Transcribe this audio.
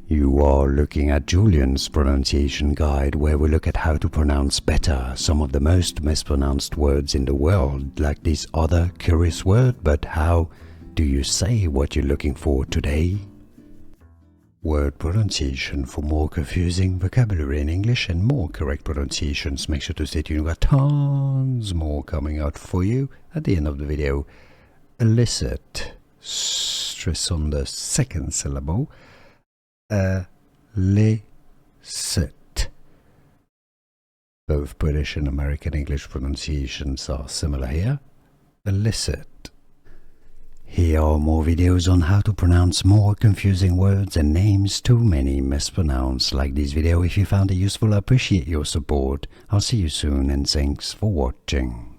You are looking at Julian's pronunciation guide, where we look at how to pronounce better some of the most mispronounced words in the world, like this other curious word. But how do you say what you're looking for today? Word pronunciation. For more confusing vocabulary in English and more correct pronunciations, make sure to stay tuned. We've got tons more coming out for you at the end of the video. Elicit. Stress on the second syllable. Elicit. Both British and American English pronunciations are similar here. Elicit. Here are more videos on how to pronounce more confusing words and names too many mispronounced. Like this video if you found it useful. I appreciate your support. I'll see you soon and thanks for watching.